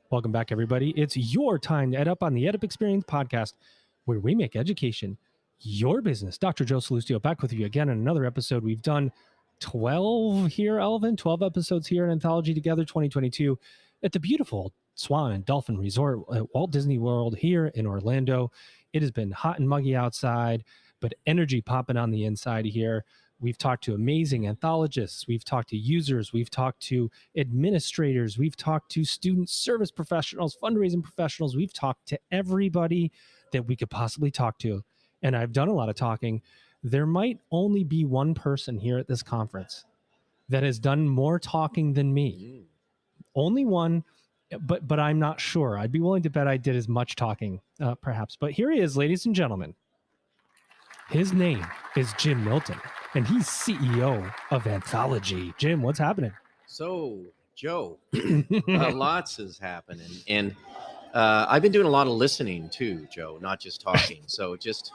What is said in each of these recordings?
Welcome back, everybody. It's your time to EdUp on the EdUp Experience podcast, where we make education your business. Dr. Joe Salustio back with you again in another episode. We've done 12 here, Elvin, 12 episodes here in Anthology Together 2022 at the beautiful Swan and Dolphin Resort at Walt Disney World here in Orlando. It has been hot and muggy outside, but energy popping on the inside here. We've talked to amazing anthologists. We've talked to users. We've talked to administrators. We've talked to student service professionals, fundraising professionals. We've talked to everybody that we could possibly talk to. And I've done a lot of talking. There might only be one person here at this conference that has done more talking than me. Only one, but I'm not sure. I'd be willing to bet I did as much talking, perhaps. But here he is, ladies and gentlemen. His name is Jim Milton, and he's CEO of Anthology. Jim, what's happening? So, Joe, lots is happening. And I've been doing a lot of listening too, Joe, not just talking. So just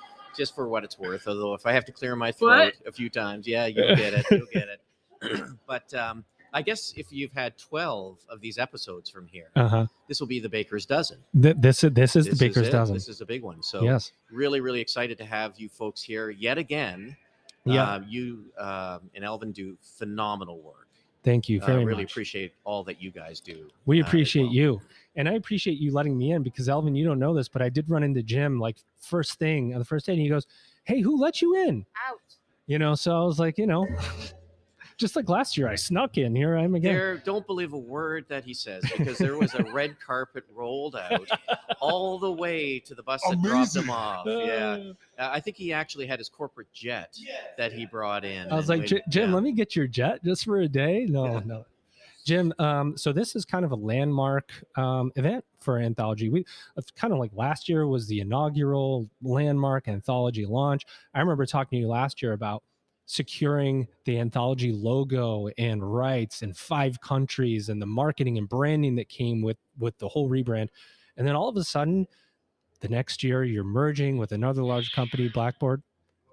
for what it's worth, although if I have to clear my throat a few times, yeah, you'll get it. You'll get it. But I guess if you've had 12 of these episodes from here, this will be the baker's dozen. This is the baker's dozen. This is a big one. So yes, really, really excited to have you folks here yet again. Yeah, you and Elvin do phenomenal work. Thank you very much. Really appreciate all that you guys do. We appreciate you. And I appreciate you letting me in because, Elvin, you don't know this, but I did run into Jim like first thing on the first day. And he goes, "Hey, who let you in?" Out. So I was like, just like last year, I snuck in. Here I am again. Don't believe a word that he says because there was a red carpet rolled out all the way to the bus that dropped him off. Yeah. I think he actually had his corporate jet that he brought in. I was like, Jim, let me get your jet just for a day. No. Jim, so this is kind of a landmark event for Anthology. It's kind of like last year was the inaugural landmark Anthology launch. I remember talking to you last year about securing the Anthology logo and rights in 5 countries and the marketing and branding that came with the whole rebrand. And then all of a sudden, the next year, you're merging with another large company, Blackboard.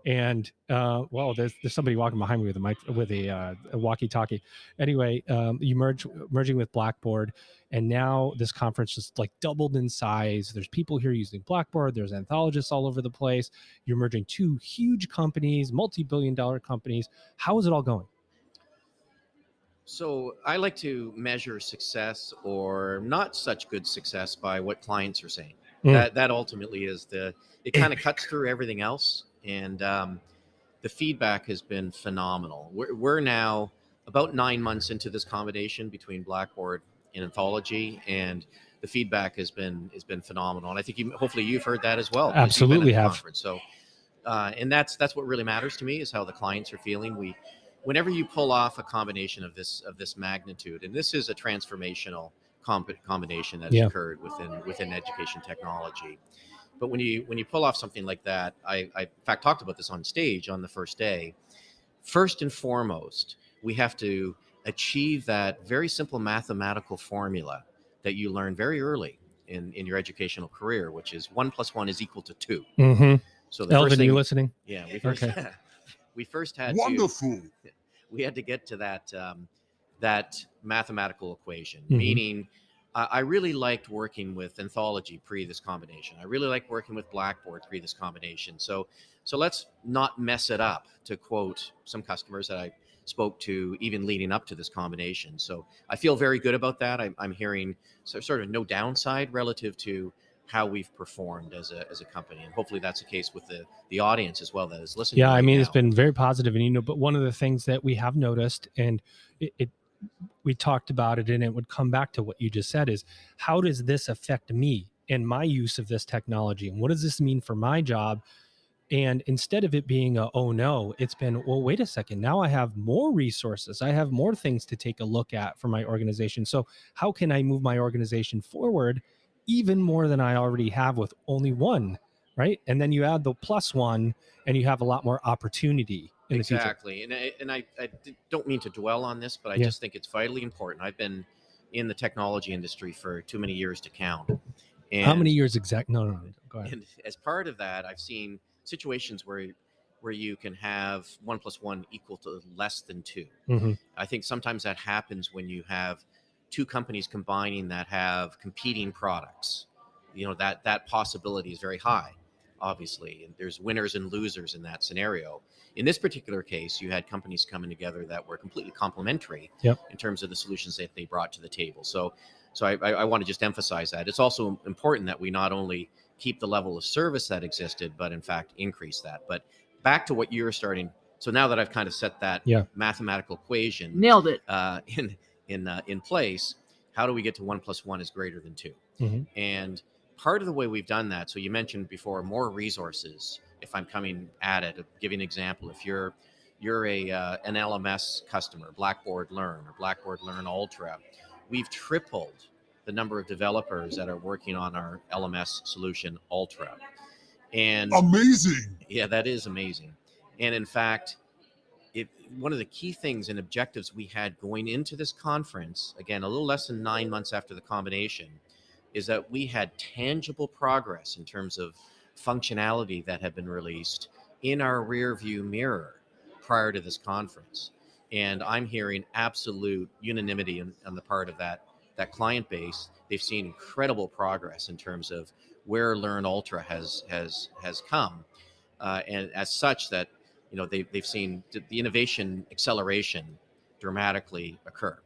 And there's somebody walking behind me with a mic with a walkie-talkie. Anyway, you merging with Blackboard, and now this conference is like doubled in size. There's people here using Blackboard. There's anthologists all over the place. You're merging 2 huge companies, multi-billion-dollar companies. How is it all going? So I like to measure success or not such good success by what clients are saying. That ultimately is it kind of cuts through everything else. And the feedback has been phenomenal. We're now about 9 months into this combination between Blackboard and Anthology, and the feedback has been phenomenal. And I think hopefully you've heard that as well. Absolutely have. Conference. So, and that's what really matters to me is how the clients are feeling. Whenever you pull off a combination of this magnitude, and this is a transformational combination that has occurred within education technology. But when you pull off something like that, I in fact talked about this on stage on the first day. First and foremost, we have to achieve that very simple mathematical formula that you learn very early in your educational career, which is 1 + 1 = 2. Mm-hmm. So Elvin, you listening? Yeah, we first had we had to get to that mathematical equation, meaning I really liked working with Anthology pre this combination. I really liked working with Blackboard pre this combination. So let's not mess it up, to quote some customers that I spoke to even leading up to this combination. So I feel very good about that. I'm hearing sort of no downside relative to how we've performed as a company. And hopefully that's the case with the audience as well that is listening. Yeah, it's been very positive. And, but one of the things that we have noticed, and we talked about it, and it would come back to what you just said, is how does this affect me and my use of this technology? And what does this mean for my job? And instead of it being oh no, it's been, well, wait a second. Now I have more resources. I have more things to take a look at for my organization. So how can I move my organization forward even more than I already have with only one, right? And then you add the +1 and you have a lot more opportunity. Exactly. And I don't mean to dwell on this, but I just think it's vitally important. I've been in the technology industry for too many years to count. And how many years exact? No, go ahead. And as part of that, I've seen situations where you can have 1 + 1 = less than 2. Mm-hmm. I think sometimes that happens when you have two companies combining that have competing products. That possibility is very high, obviously, and there's winners and losers in that scenario. In this particular case, you had companies coming together that were completely complementary in terms of the solutions that they brought to the table. So I want to just emphasize that. It's also important that we not only keep the level of service that existed, but in fact increase that. But back to what you're starting. So now that I've kind of set that mathematical equation, nailed it, in place, how do we get to 1 + 1 is greater than 2? Mm-hmm. And part of the way we've done that, so you mentioned before more resources. If I'm coming at it, give you an example. If you're an LMS customer, Blackboard Learn or Blackboard Learn Ultra, we've tripled the number of developers that are working on our LMS solution Ultra. And amazing. Yeah, that is amazing. And in fact, one of the key things and objectives we had going into this conference, again, a little less than 9 months after the combination, is that we had tangible progress in terms of functionality that had been released in our rear view mirror prior to this conference. And I'm hearing absolute unanimity on the part of that client base. They've seen incredible progress in terms of where Learn Ultra has come, and as such that they've seen the innovation acceleration dramatically occur.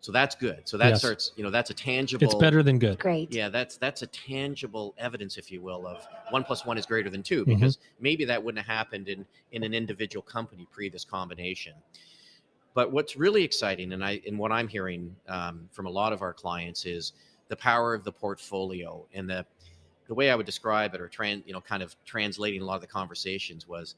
So that's good. So that starts, that's a tangible. It's better than good. great. Yeah, that's a tangible evidence, if you will, of 1 + 1 is greater than 2, because maybe that wouldn't have happened in an individual company pre this combination. But what's really exciting, and what I'm hearing from a lot of our clients, is the power of the portfolio. And the way I would describe it, or kind of translating a lot of the conversations, was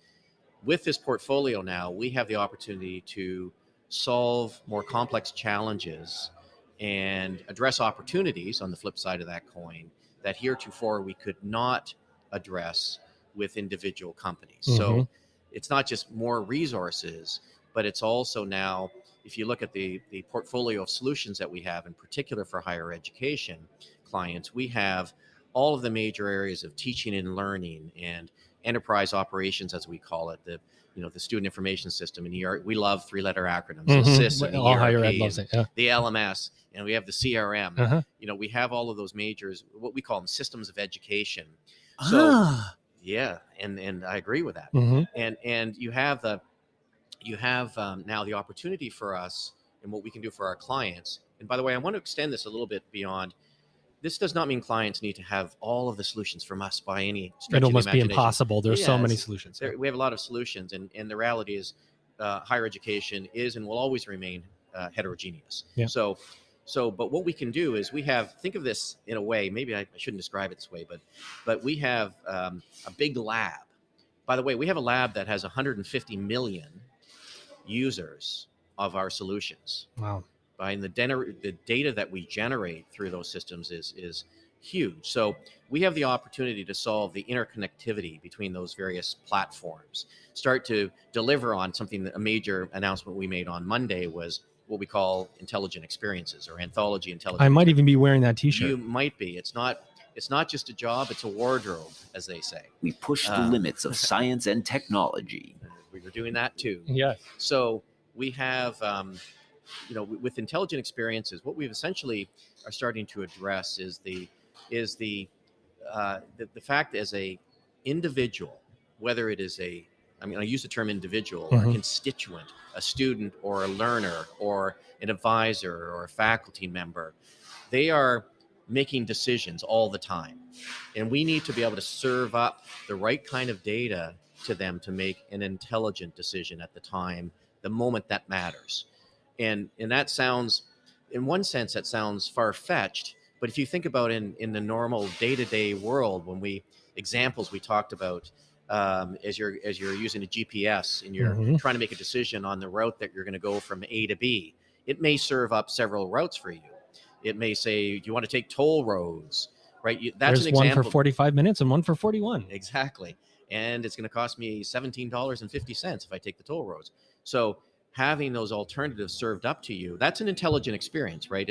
with this portfolio now, we have the opportunity to solve more complex challenges and address opportunities on the flip side of that coin that heretofore we could not address with individual companies. So it's not just more resources, but it's also now, if you look at the portfolio of solutions that we have, in particular for higher education clients, we have all of the major areas of teaching and learning and enterprise operations, as we call it, the student information system, and we love 3-letter acronyms, the SIS, and the all higher ed ERP, loves it, the LMS, and we have the CRM. We have all of those majors, what we call them systems of education. So yeah, and I agree with that. And you have now the opportunity for us and what we can do for our clients. And by the way, I want to extend this a little bit beyond. This does not mean clients need to have all of the solutions from us by any stretch It of the almost be imagination. impossible. There's so many solutions. We have a lot of solutions, and the reality is higher education is and will always remain heterogeneous. Yeah. But what we can do is think of this in a way, maybe I shouldn't describe it this way, but we have a big lab. By the way, we have a lab that has 150 million users of our solutions. Wow. And the data that we generate through those systems is huge. So we have the opportunity to solve the interconnectivity between those various platforms, start to deliver on something. A major announcement we made on Monday was what we call intelligent experiences, or Anthology Intelligent. I might even be wearing that t-shirt. You might be. It's not just a job, it's a wardrobe, as they say. We push the limits of science and technology. We were doing that too. Yeah. So we have with intelligent experiences, what we've essentially are starting to address is the fact as a individual, whether it is I use the term individual, or a constituent, a student or a learner or an advisor or a faculty member, they are making decisions all the time. And we need to be able to serve up the right kind of data to them to make an intelligent decision at the moment that matters. And that sounds, in one sense, that sounds far-fetched. But if you think about in the normal day-to-day world, examples we talked about, as you're using a GPS and you're trying to make a decision on the route that you're going to go from A to B, it may serve up several routes for you. It may say, do you want to take toll roads? Right? That's There's an example. one for 45 minutes and one for 41. Exactly. And it's going to cost me $17.50 if I take the toll roads. So having those alternatives served up to you, that's an intelligent experience, right?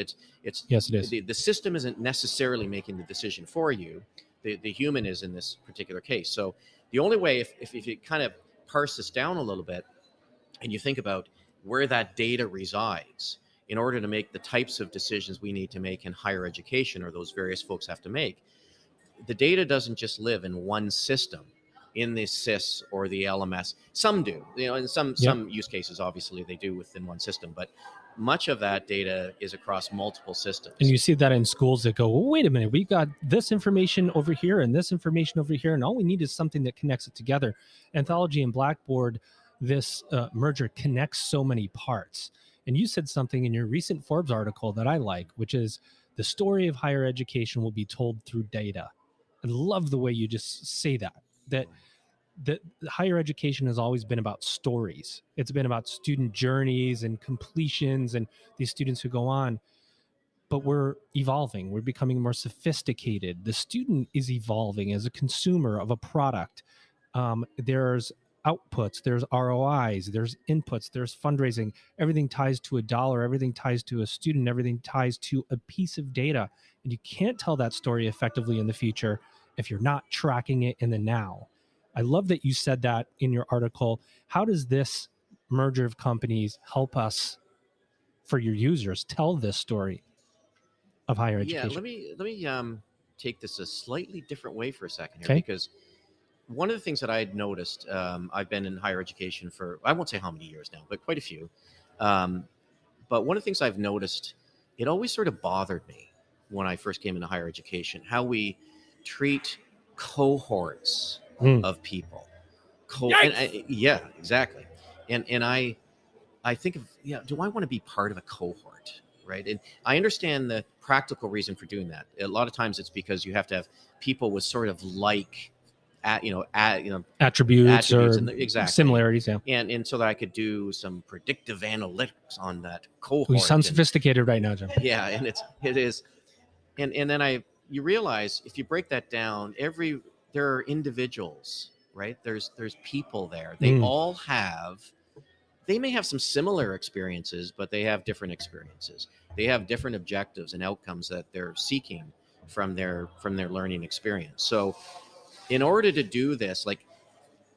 Yes, it is. The system isn't necessarily making the decision for you. The human is in this particular case. So the only way, if you kind of parse this down a little bit and you think about where that data resides in order to make the types of decisions we need to make in higher education, or those various folks have to make, the data doesn't just live in one system, in the SIS or the LMS. Some do, in some use cases, obviously they do within one system, but much of that data is across multiple systems. And you see that in schools that go, well, wait a minute, we've got this information over here and this information over here, and all we need is something that connects it together. Anthology and Blackboard, this merger connects so many parts. And you said something in your recent Forbes article that I like, which is the story of higher education will be told through data. I love the way you just say that higher education has always been about stories. It's been about student journeys and completions and these students who go on. But we're evolving. We're becoming more sophisticated. The student is evolving as a consumer of a product. There's outputs, there's ROIs, there's inputs, there's fundraising. Everything ties to a dollar. Everything ties to a student. Everything ties to a piece of data. And you can't tell that story effectively in the future if you're not tracking it in the now. I love that you said that in your article. How does this merger of companies help us, for your users, tell this story of higher education? Yeah, let me take this a slightly different way for a second here, because one of the things that I had noticed, I've been in higher education for, I won't say how many years now, but quite a few. But one of the things I've noticed, it always sort of bothered me when I first came into higher education, how we treat cohorts of people. Yeah, exactly. And I think of, do I want to be part of a cohort, right? And I understand the practical reason for doing that. A lot of times it's because you have to have people with sort of attributes or exactly similarities, and so that I could do some predictive analytics on that cohort. We sound sophisticated right now, Jim. Yeah, and it is, and then you realize if you break that down, there are individuals, right? There's people there. They all they may have some similar experiences, but they have different experiences. They have different objectives and outcomes that they're seeking from their learning experience. So in order to do this, like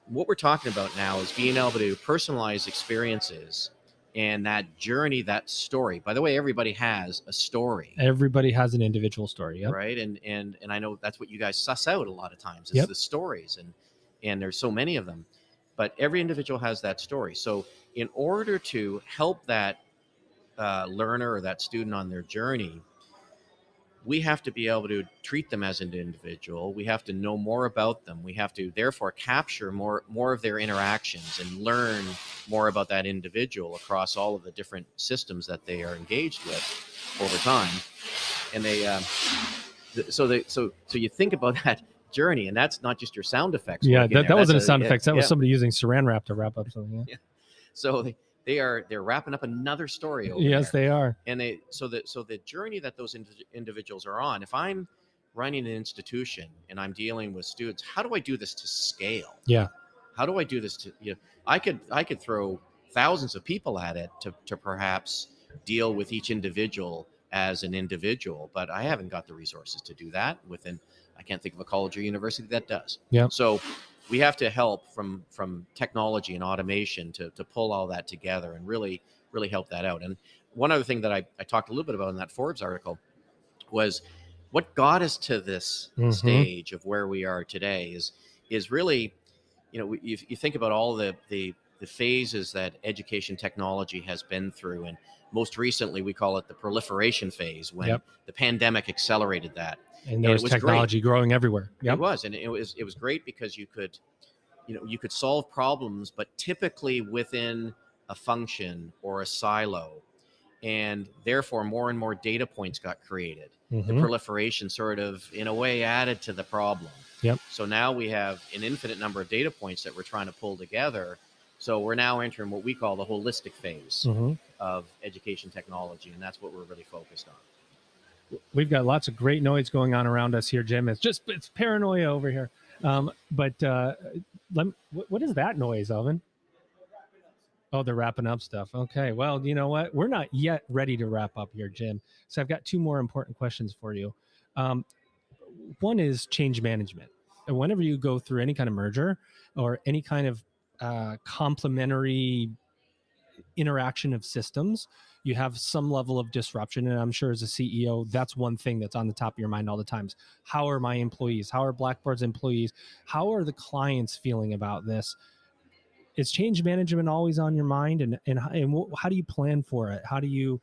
what we're talking about now is being able to personalize experiences and that journey, that story. By the way, everybody has a story. Everybody has an individual story, right? And I know that's what you guys suss out a lot of times is the stories, and there's so many of them, but every individual has that story. So in order to help that learner or that student on their journey, we have to be able to treat them as an individual. We have to know more about them. We have to therefore capture more of their interactions and learn more about that individual across all of the different systems that they are engaged with over time. And so you think about that journey, and that's not just your sound effects. Yeah, that wasn't a sound effects. That was somebody using Saran Wrap to wrap up something. Yeah. So they're wrapping up another story over yes, there. They are. And so the journey that those individuals are on, if I'm running an institution and I'm dealing with students, how do I do this to scale? Yeah. How do I do this to, I could throw thousands of people at it to perhaps deal with each individual as an individual, but I haven't got the resources to do that I can't think of a college or university that does. Yeah. So we have to help from technology and automation to pull all that together and really help that out. And one other thing that I talked a little bit about in that Forbes article was what got us to this stage of where we are today is really, if you think about all the phases that education technology has been through, and most recently we call it the proliferation phase, when the pandemic accelerated that. And there was technology growing everywhere. It was, and it was great because you could solve problems, but typically within a function or a silo, and therefore more and more data points got created. The proliferation sort of, in a way, added to the problem. So now we have an infinite number of data points that we're trying to pull together. So we're now entering what we call the holistic phase of education technology, and that's what we're really focused on. We've got lots of great noise going on around us here, Jim. It's paranoia over here. What is that noise, Alvin? Oh, they're wrapping up stuff. Okay. Well, you know what? We're not yet ready to wrap up here, Jim. So I've got two more important questions for you. One is change management. And whenever you go through any kind of merger or any kind of complementary interaction of systems, you have some level of disruption. And I'm sure as a CEO, that's one thing that's on the top of your mind all the times. How are my employees? How are Blackboard's employees? How are the clients feeling about this? Is change management always on your mind? And how do you plan for it? How do you,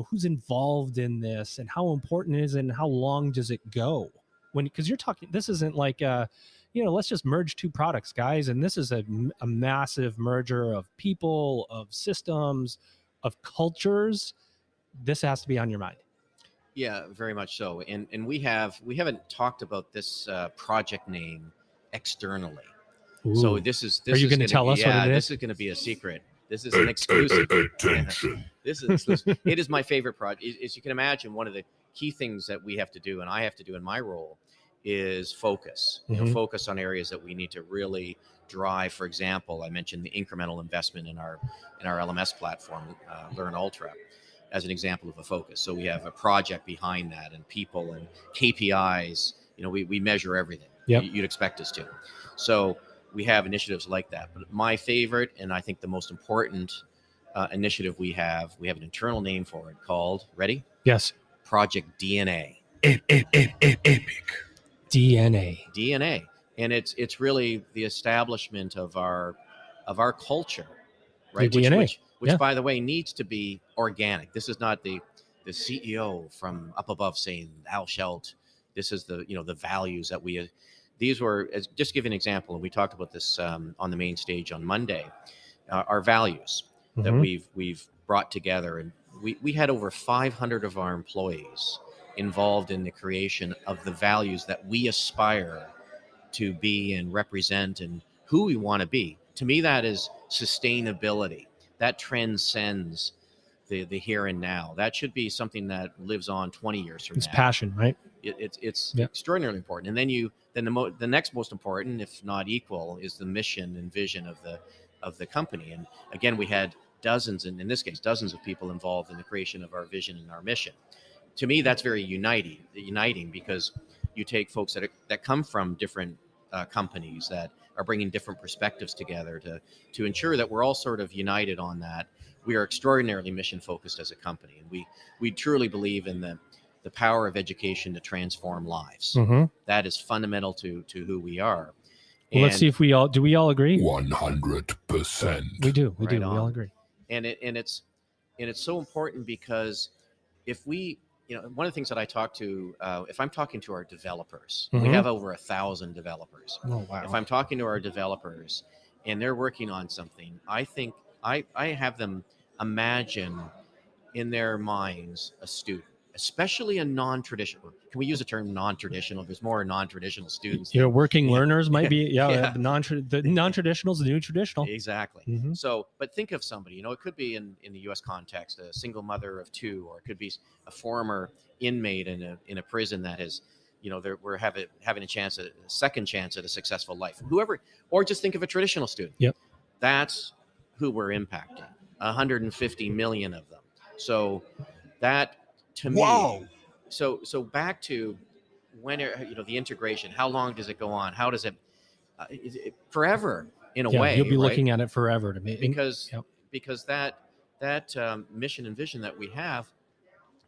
who's involved in this, and how important is it, and how long does it go? Because you're talking, this isn't like, let's just merge two products, guys. And this is a massive merger of people, of systems, of cultures. This has to be on your mind. Yeah, very much so. And we haven't talked about this project name externally. Ooh. So this is Are you going to tell us what it is? This is going to be a secret. This is an exclusive. Attention. This is exclusive. It is my favorite project. As you can imagine, one of the key things that we have to do, and I have to do in my role, is focus. Focus on areas that we need to really drive. For example, I mentioned the incremental investment in our LMS platform, Learn Ultra, as an example of a focus. So we have a project behind that, and people and KPIs. We measure everything. Yep. You'd expect us to. So we have initiatives like that. But my favorite, and I think the most important initiative we have an internal name for it called, ready? Yes. Project DNA. Epic. DNA. And it's really the establishment of our culture, right? The DNA. Which by the way, needs to be organic. This is not the CEO from up above saying, thou shalt. This is the values that we. These were, just to give you an example, and we talked about this on the main stage on Monday, our values that we've brought together. And we had over 500 of our employees involved in the creation of the values that we aspire to be and represent and who we want to be. To me, that is sustainability. That transcends the here and now. That should be something that lives on 20 years from now. It's passion, right? It's extraordinarily important. And then the next most important, if not equal, is the mission and vision of the company. And again, we had dozens, and in this case, dozens of people involved in the creation of our vision and our mission. To me, that's very uniting because you take folks that come from different companies that are bringing different perspectives together to ensure that we're all sort of united on that. We are extraordinarily mission focused as a company, and we truly believe in the power of education to transform lives. That is fundamental to who we are. Well, let's see if we all agree. 100%. We do. We Right do. on. We all agree. And it's so important because if we, one of the things that I talk to, if I'm talking to our developers, we have over 1,000 developers. Oh, wow. If I'm talking to our developers and they're working on something, I think I have them imagine in their minds a student, especially a non-traditional. Can we use the term non-traditional? There's more non-traditional students. Working learners might be, the non-traditional is the new traditional. Exactly. So, but think of somebody, it could be in the U.S. context, a single mother of two, or it could be a former inmate in a prison that has, we're having a second chance at a successful life. Whoever, or just think of a traditional student. Yep. That's who we're impacting. 150 million of them. So that, to me, Wow. So back to when the integration. How long does it go on? How does it? Forever in a way. You'll be right? looking at it forever to me because that mission and vision that we have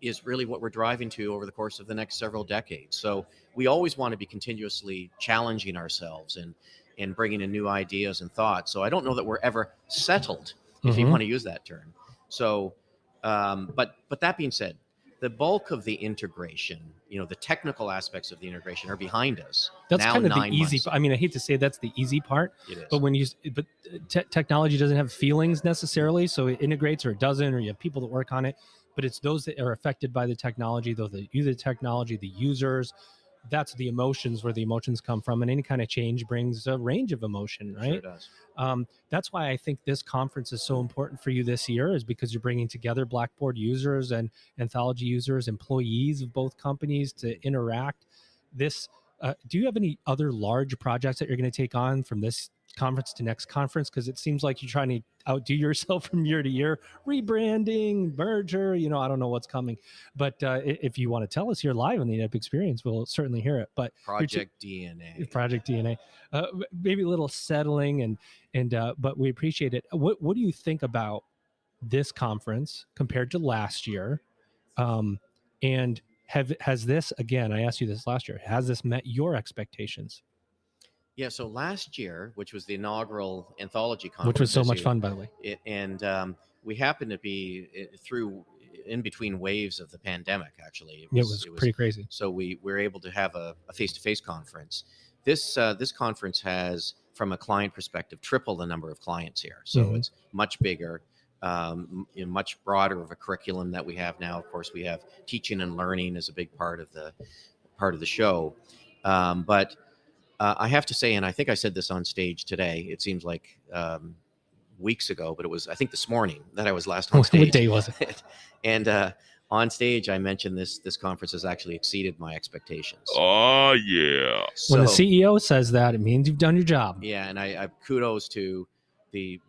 is really what we're driving to over the course of the next several decades. So we always want to be continuously challenging ourselves and bringing in new ideas and thoughts. So I don't know that we're ever settled, if you want to use that term. So, but that being said, the bulk of the integration, the technical aspects of the integration are behind us. That's now, kind of the 9 easy. months. I mean, I hate to say that's the easy part, It is. but technology doesn't have feelings necessarily, so it integrates or it doesn't, or you have people that work on it. But it's those that are affected by the technology, those that use the technology, the users. That's the emotions, where the emotions come from, and any kind of change brings a range of emotion, right? Sure does. That's why I think this conference is so important for you this year, is because you're bringing together Blackboard users and Anthology users, employees of both companies to interact. Do you have any other large projects that you're going to take on from this conference to next conference? Because it seems like you're trying to outdo yourself from year to year, rebranding, merger, I don't know what's coming, but if you want to tell us here live on the EdUp experience, we'll certainly hear it. But Project DNA, maybe a little settling and but we appreciate it. What do you think about this conference compared to last year? And has this, again, I asked you this last year, has this met your expectations? Yeah, so last year, which was the inaugural Anthology Conference, which was so much fun, by the way. We happened to be through in between waves of the pandemic. Actually, It was pretty crazy. So we were able to have a face-to-face conference. This conference has, from a client perspective, triple the number of clients here. So it's much bigger, much broader of a curriculum that we have now. Of course, we have teaching and learning as a big part of the show, but I have to say, and I think I said this on stage today, it seems like weeks ago, but it was, I think, this morning that I was last on stage. What day was it? And on stage, I mentioned this conference has actually exceeded my expectations. Oh, yeah. So, when the CEO says that, it means you've done your job. Yeah, and I kudos to the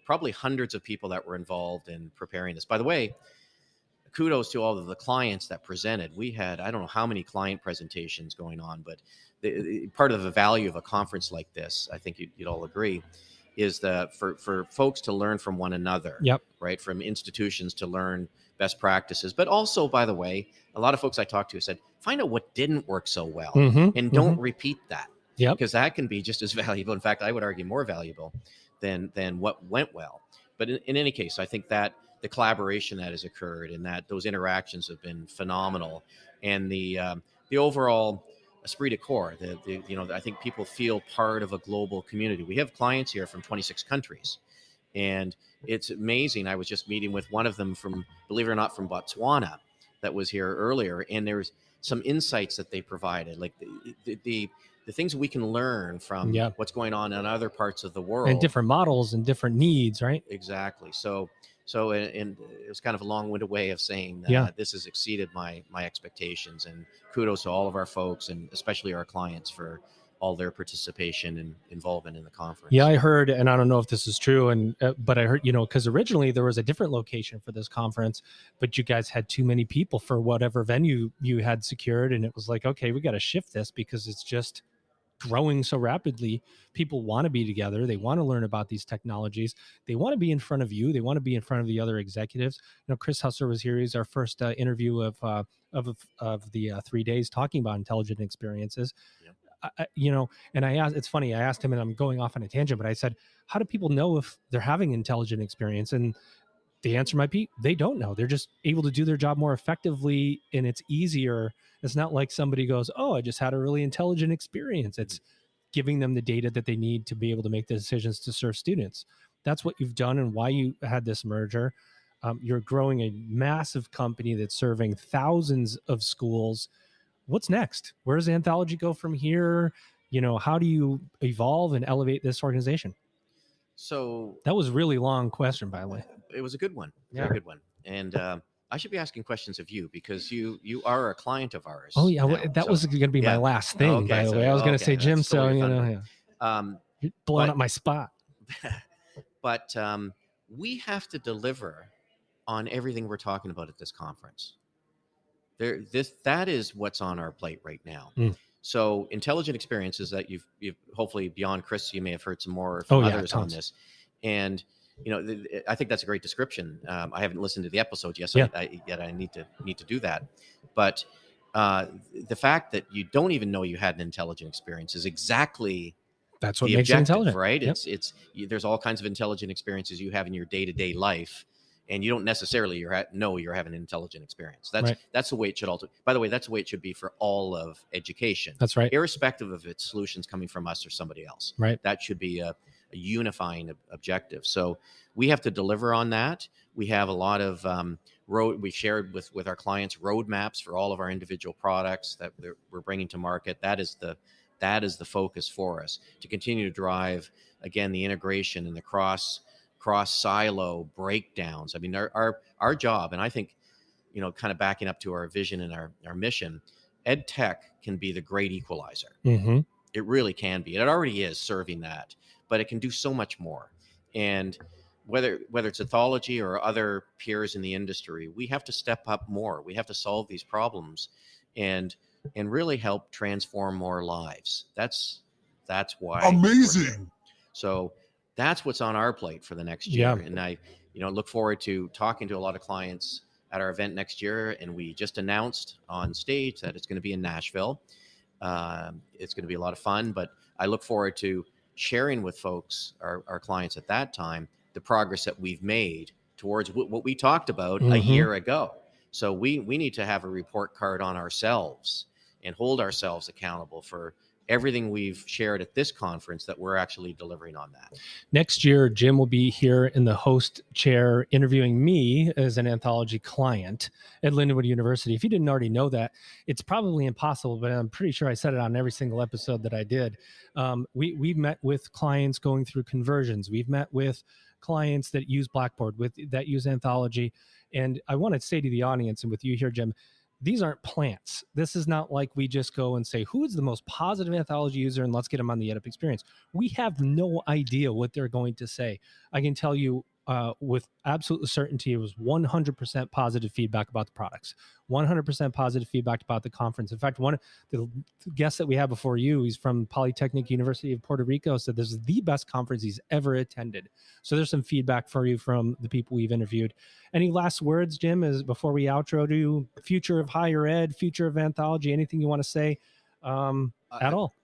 probably hundreds of people that were involved in preparing this. By the way, kudos to all of the clients that presented. We had, I don't know how many client presentations going on, but part of the value of a conference like this, I think you'd all agree, is that for folks to learn from one another. Yep. Right, from institutions to learn best practices, but also, by the way, a lot of folks I talked to said, find out what didn't work so well and don't repeat that. Yeah, because that can be just as valuable. In fact, I would argue more valuable than what went well. But in any case, I think that the collaboration that has occurred and that those interactions have been phenomenal, and the overall esprit de corps, I think people feel part of a global community. We have clients here from 26 countries, and it's amazing. I was just meeting with one of them from, believe it or not, from Botswana, that was here earlier, and there's some insights that they provided, like the things we can learn from what's going on in other parts of the world, and different models and different needs, right? Exactly. So and it was kind of a long-winded way of saying this has exceeded my expectations, and kudos to all of our folks, and especially our clients, for all their participation and involvement in the conference. Yeah, I heard, and I don't know if this is true, but I heard, because originally there was a different location for this conference, but you guys had too many people for whatever venue you had secured, and it was like, okay, we got to shift this because it's just growing so rapidly. People want to be together. They want to learn about these technologies. They want to be in front of you. They want to be in front of the other executives. Chris Husser was here. He's our first interview of the 3 days talking about intelligent experiences. And I asked, it's funny, I asked him, and I'm going off on a tangent, but I said, how do people know if they're having intelligent experience? And the answer might be, they don't know. They're just able to do their job more effectively, and it's easier. It's not like somebody goes, oh, I just had a really intelligent experience. It's giving them the data that they need to be able to make the decisions to serve students. That's what you've done and why you had this merger. You're growing a massive company that's serving thousands of schools. What's next? Where does Anthology go from here? How do you evolve and elevate this organization? So that was a really long question, by the way. It was a good one. Very good one. And I should be asking questions of you, because you are a client of ours. Oh yeah, that was going to be my last thing, by the way. I was going to say, Jim, so you're blowing up my spot. But we have to deliver on everything we're talking about at this conference. That is what's on our plate right now. So intelligent experiences that you've hopefully, beyond Chris, you may have heard some more from others on this. And I think that's a great description. I haven't listened to the episode yet, so I need to do that. But the fact that you don't even know you had an intelligent experience is exactly that's what makes it intelligent, right? Yep. There's all kinds of intelligent experiences you have in your day-to-day life, and you don't necessarily know you're having an intelligent experience. That's the way it should by the way, that's the way it should be for all of education. That's right. Irrespective of its solutions coming from us or somebody else. Right. That should be a unifying objective. So we have to deliver on that. We have a lot of we shared with our clients roadmaps for all of our individual products that we're bringing to market. That is the focus for us, to continue to drive, again, the integration and the cross silo breakdowns. I mean, our job, and I think, kind of backing up to our vision and our mission, ed tech can be the great equalizer. Mm-hmm. It really can be. It already is serving that, but it can do so much more. And whether it's Anthology or other peers in the industry, we have to step up more. We have to solve these problems and really help transform more lives. That's why. Amazing. So that's what's on our plate for the next year. Yeah. And I, look forward to talking to a lot of clients at our event next year. And we just announced on stage that it's going to be in Nashville. It's going to be a lot of fun, but I look forward to sharing with folks, our clients at that time, the progress that we've made towards what we talked about a year ago. So we need to have a report card on ourselves and hold ourselves accountable for everything we've shared at this conference, that we're actually delivering on that. Next year, Jim will be here in the host chair interviewing me as an Anthology client at Lindenwood University. If you didn't already know that, it's probably impossible, but I'm pretty sure I said it on every single episode that I did. We've met with clients going through conversions. We've met with clients that use Blackboard, that use Anthology. And I want to say to the audience, and with you here, Jim, these aren't plants. This is not like we just go and say, who is the most positive Anthology user, and let's get them on the EdUp experience. We have no idea what they're going to say. I can tell you with absolute certainty, it was 100% positive feedback about the products, 100% positive feedback about the conference. In fact, one of the guests that we had before you, he's from Polytechnic University of Puerto Rico, said this is the best conference he's ever attended. So there's some feedback for you from the people we've interviewed. Any last words, Jim, as before we outro to future of higher ed, future of Anthology, anything you want to say at all?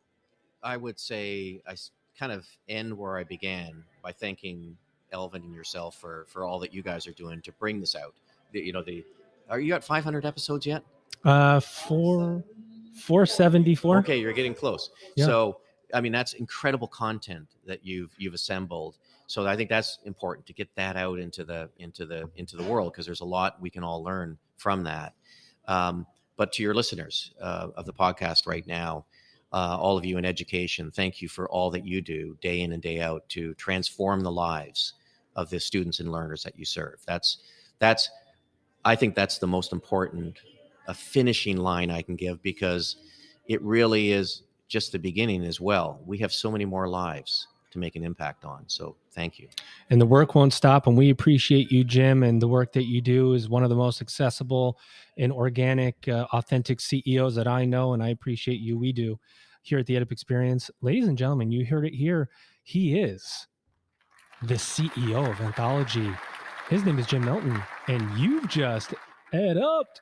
I would say I kind of end where I began by thanking Elvin and yourself for all that you guys are doing to bring this out. Are you at 500 episodes yet? 474. Okay, you're getting close. Yeah. So, I mean, that's incredible content that you've assembled. So I think that's important to get that out into the world, because there's a lot we can all learn from that. But to your listeners of the podcast right now, all of you in education, thank you for all that you do day in and day out to transform the lives of the students and learners that you serve. I think that's the most important finishing line I can give, because it really is just the beginning as well. We have so many more lives to make an impact on. So thank you. And the work won't stop. And we appreciate you, Jim. And the work that you do is one of the most accessible and organic, authentic CEOs that I know. And I appreciate you. We do here at the EdUp Experience. Ladies and gentlemen, you heard it here. He is the CEO of Anthology. His name is Jim Milton. And you've just EdUp'd.